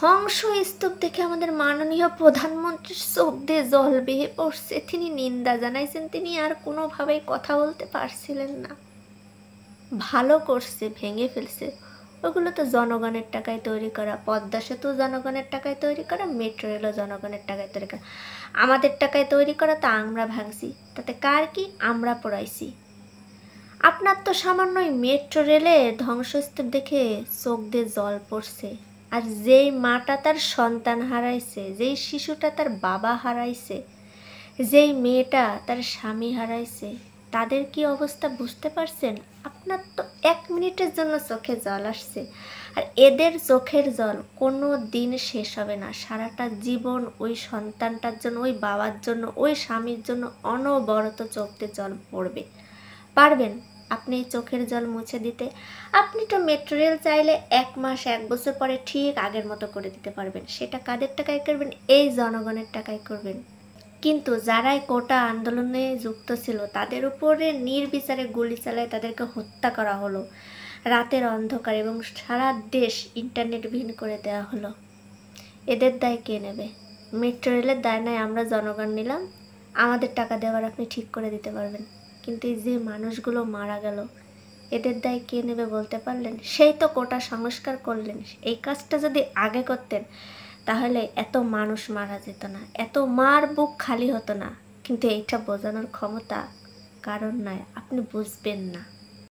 ধ্বংসস্তূপ দেখে আমাদের মাননীয় প্রধানমন্ত্রীর চোখ দিয়ে জল বেয়ে পড়ছে। তিনি নিন্দা জানাইছেন, তিনি আর কোনোভাবেই কথা বলতে পারছিলেন না। ভালো করছে, ভেঙে ফেলছে। ওগুলো তো জনগণের টাকায় তৈরি করা, পদ্মা সেতু জনগণের টাকায় তৈরি করা, মেট্রো রেলও জনগণের টাকায় তৈরি করা। আমাদের টাকায় তৈরি করা তা আমরা ভাঙছি, তাতে কার কি? আমরা পড়াইছি। আপনার তো সামান্য মেট্রো রেলে ধ্বংসস্তূপ দেখে চোখ দিয়ে জল পড়ছে, আর যেই মাটা তার সন্তান হারাইছে, যেই শিশুটা তার বাবা হারাইছে, যেই মেয়েটা তার স্বামী হারাইছে, তাদের কি অবস্থা বুঝতে পারছেন? আপনার তো 1 মিনিটের জন্য চোখে জল আসছে, আর এদের চোখের জল কোনো দিন শেষ হবে না। সারাটা জীবন ওই সন্তানটার জন্য, ওই বাবার জন্য, ওই স্বামীর জন্য অনবরত চোখ দিয়ে জল পড়বে। পারবেন আপনি এই চোখের জল মুছে দিতে? আপনি তো মেট্রো রেল চাইলে 1 মাস 1 বছর পরে ঠিক আগের মতো করে দিতে পারবেন। সেটা কাদের টাকায় করবেন? এই জনগণের টাকায় করবেন। কিন্তু যারাই কোটা আন্দোলনে যুক্ত ছিল তাদের উপরে নির্বিচারে গুলি চালায় তাদেরকে হত্যা করা হলো, রাতের অন্ধকার, এবং সারা দেশ ইন্টারনেটবিহীন করে দেওয়া হলো। এদের দায় কে নেবে? মেট্রো রেলের দায় নয় আমরা জনগণ নিলাম, আমাদের টাকা দেওয়ার আপনি ঠিক করে দিতে পারবেন। কিন্তু এই যে মানুষগুলো মারা গেল, এদের দায় কে নেবে বলতে পারলেন? সেই তো কোটা সংস্কার করলেন। এই কাজটা যদি আগে করতেন তাহলে এত মানুষ মারা যেত না, এত মার বুক খালি হতো না। কিন্তু এইটা বোঝানোর ক্ষমতা কারণ নয়, আপনি বুঝবেন না।